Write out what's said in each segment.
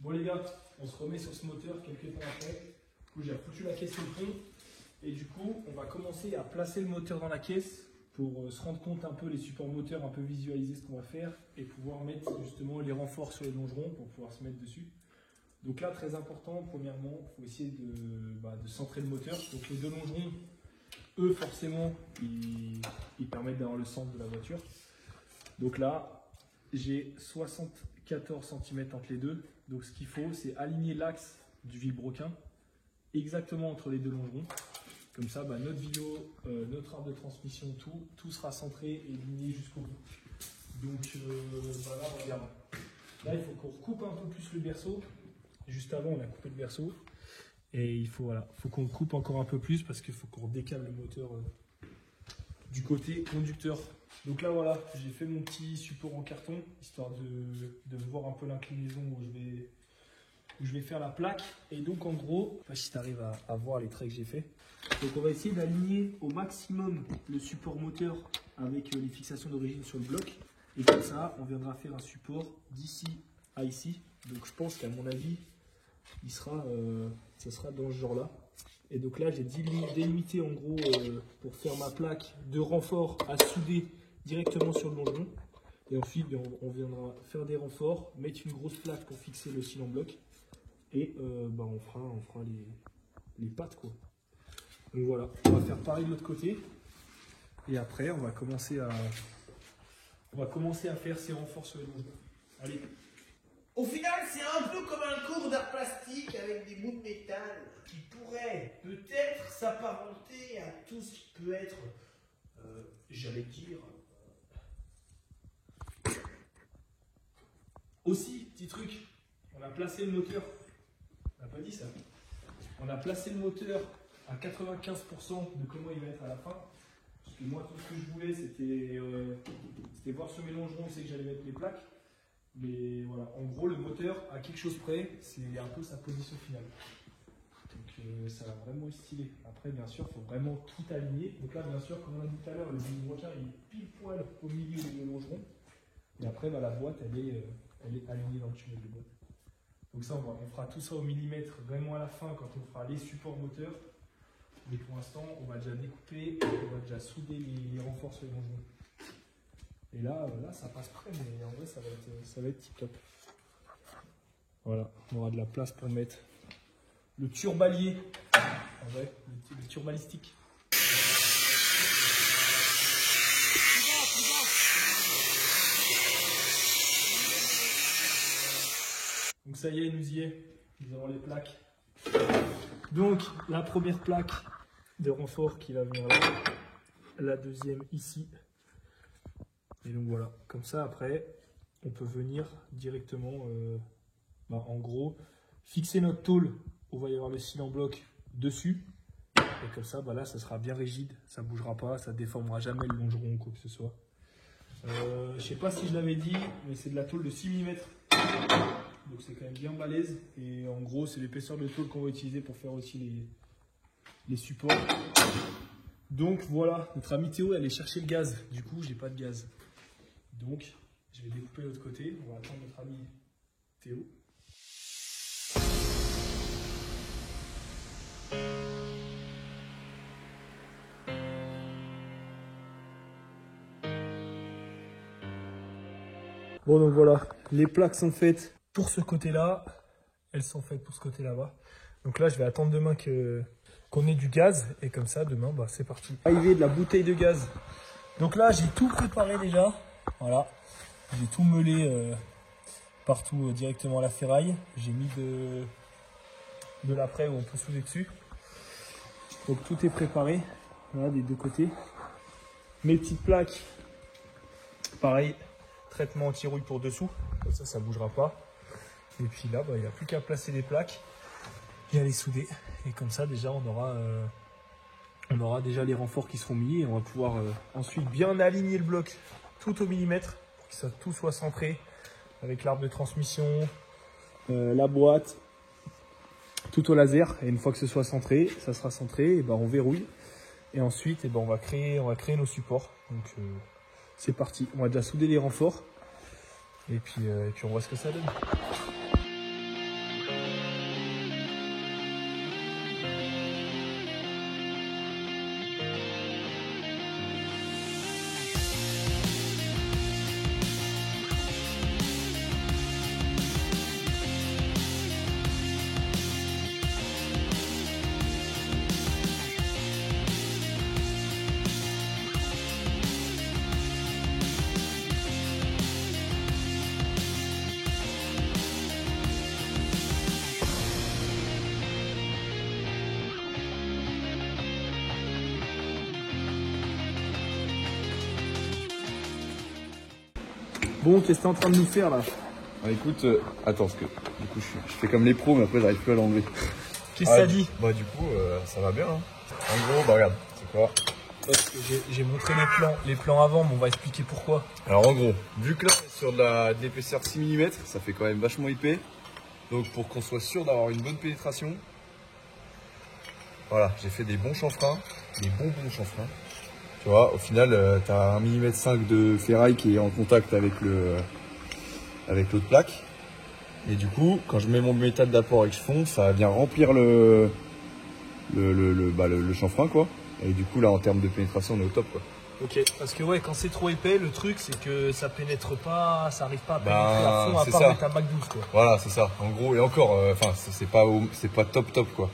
Bon les gars, on se remet sur ce moteur quelques temps après. Du coup, j'ai foutu la caisse au fond. Et du coup, on va commencer à placer le moteur dans la caisse pour se rendre compte un peu les supports moteurs, un peu visualiser ce qu'on va faire et pouvoir mettre justement les renforts sur les longerons pour pouvoir se mettre dessus. Donc là, très important, premièrement, il faut essayer de centrer le moteur. Donc les deux longerons, eux, forcément, ils permettent d'avoir le centre de la voiture. Donc là, j'ai 74 cm entre les deux. Donc ce qu'il faut, c'est aligner l'axe du vilebrequin exactement entre les deux longerons. Comme ça, notre vidéo, notre arbre de transmission, tout sera centré et aligné jusqu'au bout. Donc là, regarde. Là, il faut qu'on recoupe un peu plus le berceau. Juste avant, on a coupé le berceau. Et il faut qu'on coupe encore un peu plus parce qu'il faut qu'on décale le moteur du côté conducteur. Donc là, voilà, j'ai fait mon petit support en carton, histoire de voir un peu l'inclinaison où je vais faire la plaque. Et donc, en gros, je sais pas si tu arrives à voir les traits que j'ai fait. Donc, on va essayer d'aligner au maximum le support moteur avec les fixations d'origine sur le bloc. Et comme ça, on viendra faire un support d'ici à ici. Donc, je pense qu'à mon avis, ce sera dans ce genre-là. Et donc là, j'ai délimité en gros pour faire ma plaque de renfort à souder directement sur le longeron. Et ensuite, on viendra faire des renforts, mettre une grosse plaque pour fixer le cil en bloc. Et on fera les pattes, quoi. Donc voilà, on va faire pareil de l'autre côté. Et après, on va commencer à faire ces renforts sur les longerons. Allez. Au final, c'est un peu comme un cours d'art plastique avec des bouts de métal qui pourrait peut-être s'apparenter à tout ce qui peut être, j'allais dire... Aussi, petit truc, on a placé le moteur, on n'a pas dit ça, on a placé le moteur à 95% de comment il va être à la fin. Parce que moi, tout ce que je voulais, c'était voir sur mes longerons où c'est que j'allais mettre les plaques. Mais voilà, en gros, le moteur, à quelque chose près, c'est un peu sa position finale. Donc ça va vraiment être stylé. Après, bien sûr, il faut vraiment tout aligner. Donc là, bien sûr, comme on a dit tout à l'heure, le vilebrequin il est pile poil au milieu des longerons. Et après, la boîte, elle est alignée dans le tunnel de boîte. Donc ça, on fera tout ça au millimètre vraiment à la fin quand on fera les supports moteurs. Mais pour l'instant, on va déjà découper, on va déjà souder les renforts sur les longerons. Et là, ça passe près, mais en vrai, ça va être tip top. Voilà, on aura de la place pour mettre le turbalier, en vrai, le turbalistique. Donc ça y est, nous y est, nous avons les plaques. Donc la première plaque de renfort qui va venir là, la deuxième ici. Et donc voilà, comme ça après, on peut venir directement, en gros, fixer notre tôle où va y avoir le cil en bloc dessus. Et comme ça, là, ça sera bien rigide, ça ne bougera pas, ça ne déformera jamais le longeron ou quoi que ce soit. Je ne sais pas si je l'avais dit, mais c'est de la tôle de 6 mm. Donc c'est quand même bien balèze. Et en gros, c'est l'épaisseur de tôle qu'on va utiliser pour faire aussi les supports. Donc voilà, notre ami Théo allait chercher le gaz. Du coup, j'ai pas de gaz. Donc, je vais découper de l'autre côté. On va attendre notre ami Théo. Bon, donc voilà, les plaques sont faites pour ce côté-là. Elles sont faites pour ce côté là-bas. Donc là, je vais attendre demain qu'on ait du gaz. Et comme ça, demain, c'est parti. Arrivée de la bouteille de gaz. Donc là, j'ai tout préparé déjà. Voilà. J'ai tout meulé partout directement à la ferraille. J'ai mis de l'après où on peut souder dessus. Donc tout est préparé. Voilà, des deux côtés. Mes petites plaques. Pareil. Traitement anti-rouille pour dessous. Comme ça ne bougera pas. Et puis là, il n'y a plus qu'à placer les plaques et à les souder. Et comme ça, déjà, on aura déjà les renforts qui seront mis. Et on va pouvoir ensuite bien aligner le bloc tout au millimètre pour que tout soit centré avec l'arbre de transmission, la boîte, tout au laser. Et une fois que ce soit centré, ça sera centré, et on verrouille. Et ensuite, on va créer nos supports. Donc c'est parti. On va déjà souder les renforts. Et puis on voit ce que ça donne. Bon, qu'est-ce que t'es en train de nous faire là? Ah, écoute, attends, parce que du coup je fais comme les pros, mais après j'arrive plus à l'enlever. Qu'est-ce que ça dit? Bah du coup, ça va bien. Hein. En gros, bah regarde, c'est quoi? Parce que j'ai montré les plans avant, mais on va expliquer pourquoi. Alors en gros, vu que là on est sur de l'épaisseur 6 mm, ça fait quand même vachement épais. Donc pour qu'on soit sûr d'avoir une bonne pénétration, voilà, j'ai fait des bons chanfreins, des bons chanfreins. Tu vois, au final, tu as 1,5 mm de ferraille qui est en contact avec l'autre plaque. Et du coup, quand je mets mon métal d'apport et que je fonds, ça vient remplir le chanfrein, quoi. Et du coup, là, en termes de pénétration, on est au top, quoi. Ok, parce que ouais, quand c'est trop épais, le truc c'est que ça pénètre pas, ça arrive pas à pénétrer à fond à part mettre un Mac 12, quoi. Voilà, c'est ça. En gros, et encore, enfin, c'est pas top, quoi.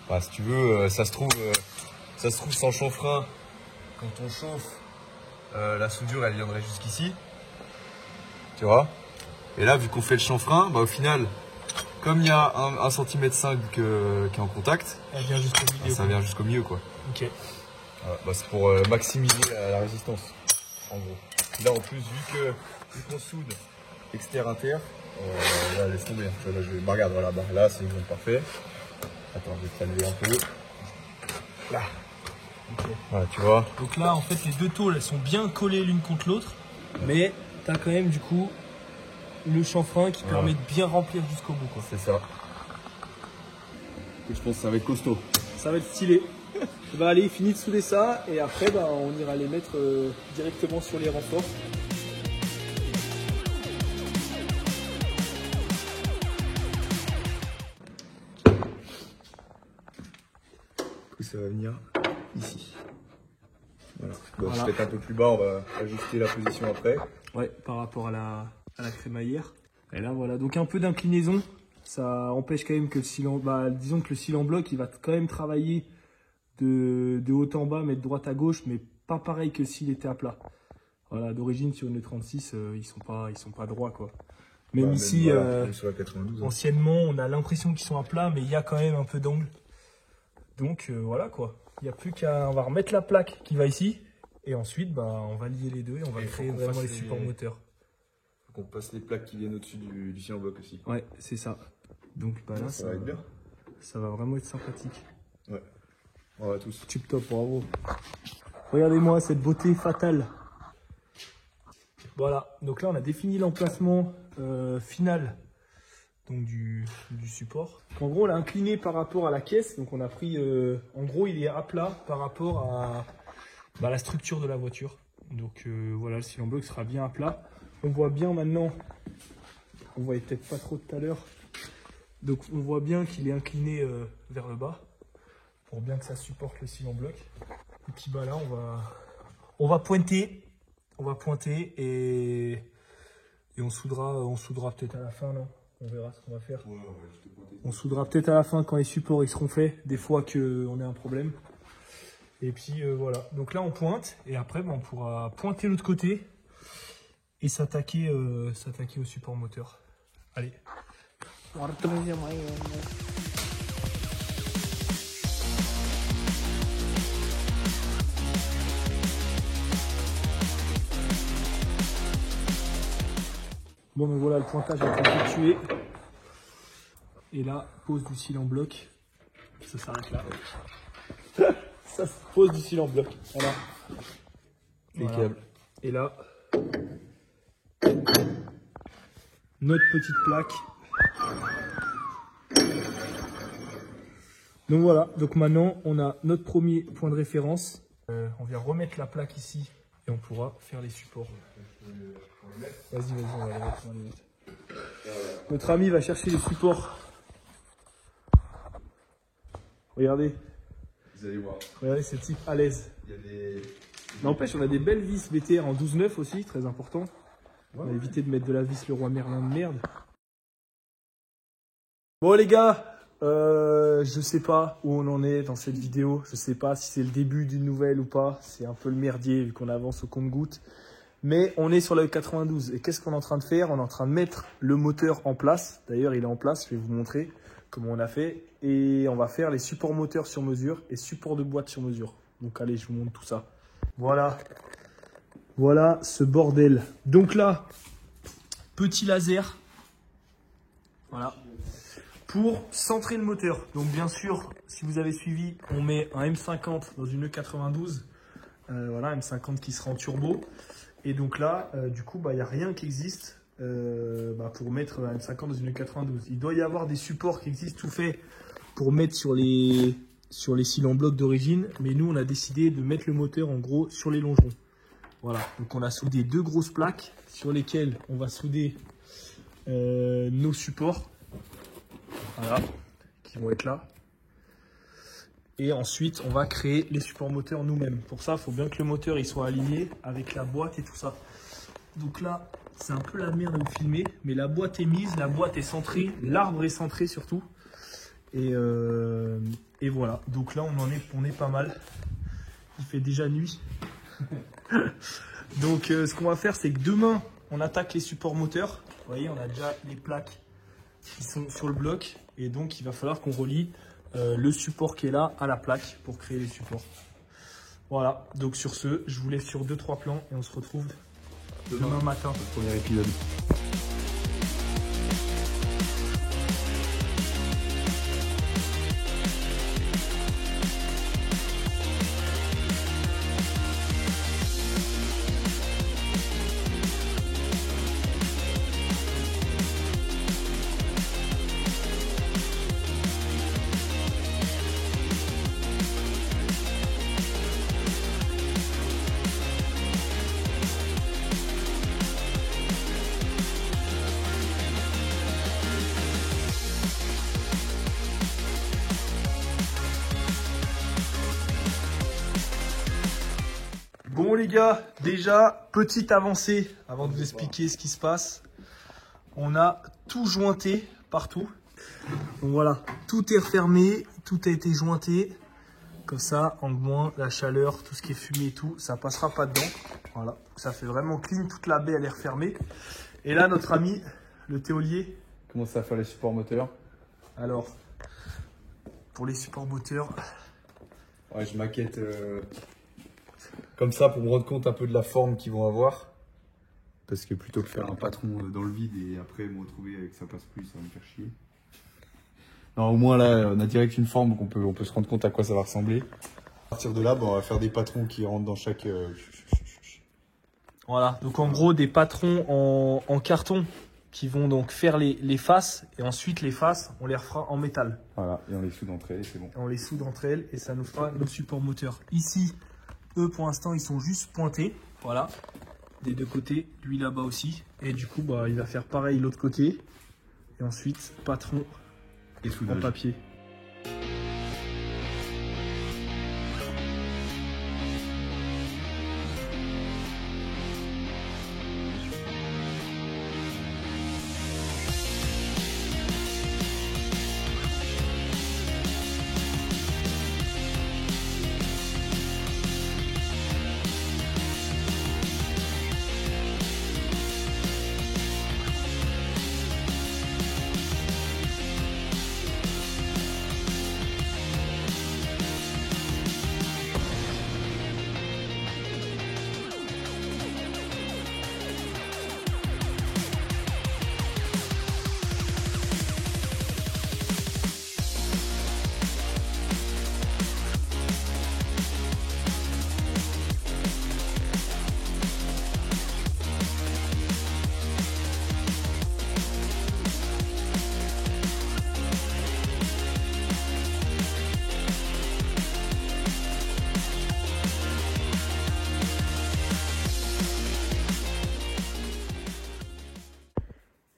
Enfin, si tu veux, ça se trouve sans chanfrein. Quand on chauffe, la soudure elle viendrait jusqu'ici, tu vois. Et là, vu qu'on fait le chanfrein, bah au final, comme il y a 1,5 cm qui est en contact, elle vient jusqu'au milieu. Ça vient jusqu'au milieu, quoi. Ok. Voilà, bah, c'est pour maximiser la résistance, en gros. Et là, en plus, vu qu'on soude exter-inter, là, laisse tomber. Là, bah, regarde, voilà, bah, là, c'est parfait. Attends, je vais te calmer un peu. Là. Okay. Voilà, tu vois. Donc là, en fait, les deux tôles, elles sont bien collées l'une contre l'autre, mais tu as quand même, du coup, le chanfrein qui permet de bien remplir jusqu'au bout, quoi. C'est ça. Je pense que ça va être costaud. Ça va être stylé. Bah allez, fini de souder ça, et après, bah, on ira les mettre directement sur les renforts. Ça va venir ici. Voilà. Bon, voilà. Peut-être un peu plus bas, on va ajuster la position après. Ouais, par rapport à la crémaillère. Et là, voilà. Donc un peu d'inclinaison, ça empêche quand même que le cylindre, bah, disons que le cylindre bloc, il va quand même travailler de haut en bas, mais de droite à gauche, mais pas pareil que s'il était à plat. Voilà, d'origine sur une 36, ils sont pas droits, quoi. Même bah, ici, même voilà, sur la 92, anciennement, on a l'impression qu'ils sont à plat, mais il y a quand même un peu d'angle. Donc voilà quoi, il n'y a plus qu'à, on va remettre la plaque qui va ici et ensuite bah, on va lier les deux et on va créer vraiment les supports moteurs. Il faut qu'on passe les plaques qui viennent au-dessus du cylindre bloc aussi. Ouais, c'est ça. Donc bah, là, ça va être bien. Ça va vraiment être sympathique. Ouais, on va tous. Tube top, bravo. Regardez-moi cette beauté fatale. Voilà, donc là on a défini l'emplacement final. Donc du support. En gros, on l'a incliné par rapport à la caisse. Donc on a pris, en gros, il est à plat par rapport à la structure de la voiture. Donc voilà, le cylindre bloc sera bien à plat. On voit bien maintenant, on voyait peut-être pas trop tout à l'heure. Donc on voit bien qu'il est incliné vers le bas pour bien que ça supporte le cylindre bloc. Et puis bah là, on va pointer, et on soudera peut-être à la fin là. On verra ce qu'on va faire. Ouais, on soudera peut-être à la fin quand les supports ils seront faits, des fois qu'on ait un problème. Et puis voilà. Donc là on pointe et après on pourra pointer l'autre côté et s'attaquer au support moteur. Allez. Bon, donc voilà, le pointage a été effectué. Et là, pose du cylindre bloc. Ça s'arrête là. Ça se pose du cylindre bloc. Voilà. Voilà. Et là, notre petite plaque. Donc voilà, donc maintenant on a notre premier point de référence. On vient remettre la plaque ici et on pourra faire les supports. Vas-y, on va les mettre. Notre ami va chercher les supports. Regardez. Vous allez voir. Regardez ce type à l'aise. Il y a des... N'empêche, on a des belles vis BTR en 12,9 aussi, très important. On va éviter de mettre de la vis Leroy Merlin de merde. Bon les gars, je sais pas où on en est dans cette vidéo. Je sais pas si c'est le début d'une nouvelle ou pas. C'est un peu le merdier vu qu'on avance au compte-gouttes. Mais on est sur la 92. Et qu'est-ce qu'on est en train de faire? On est en train de mettre le moteur en place. D'ailleurs, il est en place. Je vais vous montrer comment on a fait. Et on va faire les supports moteurs sur mesure et supports de boîte sur mesure. Donc allez, je vous montre tout ça. Voilà. Voilà ce bordel. Donc là, petit laser. Voilà. Pour centrer le moteur. Donc bien sûr, si vous avez suivi, on met un M50 dans une E92. Voilà, M50 qui sera en turbo. Et donc là, du coup, il n'y a rien qui existe pour mettre un M50 dans une E92. Il doit y avoir des supports qui existent tout faits pour mettre sur les cils en bloc d'origine. Mais nous, on a décidé de mettre le moteur en gros sur les longerons. Voilà, donc on a soudé 2 grosses plaques sur lesquelles on va souder nos supports. Voilà, qui vont être là. Et ensuite, on va créer les supports moteurs nous-mêmes. Pour ça, il faut bien que le moteur il soit aligné avec la boîte et tout ça. Donc là, c'est un peu la merde à vous filmer, mais la boîte est mise, la boîte est centrée, l'arbre est centré surtout. Et voilà, donc là, on est pas mal. Il fait déjà nuit. Donc ce qu'on va faire, c'est que demain, on attaque les supports moteurs. Vous voyez, on a déjà les plaques qui sont sur le bloc. Et donc, il va falloir qu'on relie le support qui est là à la plaque pour créer les supports. Voilà, donc sur ce, je vous laisse sur 2-3 plans et on se retrouve demain matin. Le premier épisode. Bon les gars, déjà, petite avancée avant de vous expliquer ce qui se passe. On a tout jointé partout. Donc voilà, tout est refermé, tout a été jointé. Comme ça, en moins, la chaleur, tout ce qui est fumé et tout, ça passera pas dedans. Voilà, ça fait vraiment clean, toute la baie elle est refermée. Et là, notre ami, le théolier. Commence à faire les supports moteurs. Alors, pour les supports moteurs. Ouais, je maquette comme ça pour me rendre compte un peu de la forme qu'ils vont avoir. Parce que plutôt que faire un patron dans le vide et après me retrouver avec ça passe plus, ça va me faire chier. Non, au moins là, on a direct une forme, donc on peut se rendre compte à quoi ça va ressembler. À partir de là, on va faire des patrons qui rentrent dans chaque... Voilà, donc en gros des patrons en carton qui vont donc faire les faces. Et ensuite les faces, on les refera en métal. Voilà, et on les soude entre elles et c'est bon. Et on les soude entre elles et ça nous fera nos supports moteurs. Ici, eux pour l'instant, ils sont juste pointés. Voilà, des deux côtés, lui là-bas aussi. Et du coup, il va faire pareil l'autre côté. Et ensuite, patron Et en soudage. papier.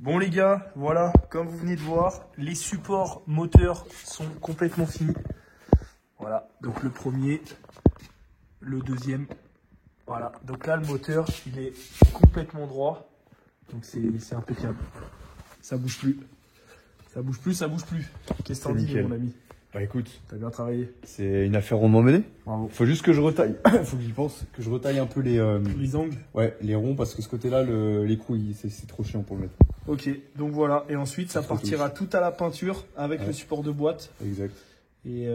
Bon les gars, voilà, comme vous venez de voir, les supports moteurs sont complètement finis. Voilà, donc le premier, le deuxième, voilà. Donc là le moteur, il est complètement droit, donc c'est impeccable. Ça bouge plus, ça bouge plus, ça bouge plus. Qu'est-ce que t'en C'est dis nickel. mon ami? Bah écoute, T'as bien travaillé. c'est une affaire rondement menée. Bravo. Faut juste que je retaille, faut que j'y pense, que je retaille un peu les angles. ouais, les ronds parce que ce côté-là, l'écrou, c'est trop chiant pour le mettre. Ok, donc voilà, et ensuite ça Trop partira tout à la peinture avec Ouais. le support de boîte. Exact. Et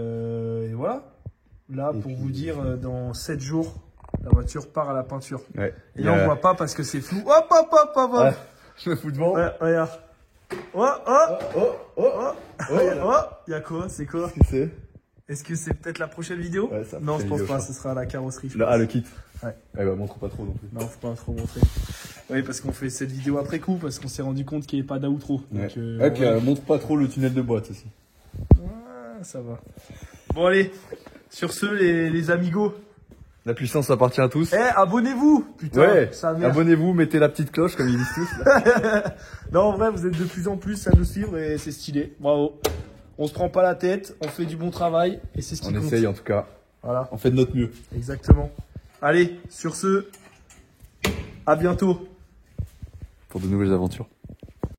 voilà. Là, Et pour puis, vous dire, dans 7 jours, la voiture part à la peinture. Ouais. Et là, on voit pas parce que c'est flou. Hop, hop, hop, hop, hop. Ah, Je me fous devant. Ouais, regarde. Oh, il y a quoi? C'est quoi? Qu'est-ce que c'est? Est-ce que c'est peut-être la prochaine vidéo? Ouais, ça, non, je pense vidéo, pas, je ce sera la carrosserie. Le kit. Ouais. Bah, montre pas trop non plus. Non, faut pas trop montrer. Oui, parce qu'on fait cette vidéo après coup, parce qu'on s'est rendu compte qu'il n'y avait pas d'outro. Ouais. Donc, Montre pas trop le tunnel de boîte aussi. Ouais, ça va. Bon, allez, sur ce, les amigos. La puissance appartient à tous. Abonnez-vous! Putain, Ouais, ça merde. abonnez-vous, mettez la petite cloche comme ils disent tous. Là. Non, en vrai, vous êtes de plus en plus à nous suivre et c'est stylé. Bravo. On se prend pas la tête, on fait du bon travail et c'est ce qui On compte. essaye en tout cas. Voilà, On fait de notre mieux. exactement. Allez, sur ce, à bientôt. Pour de nouvelles aventures.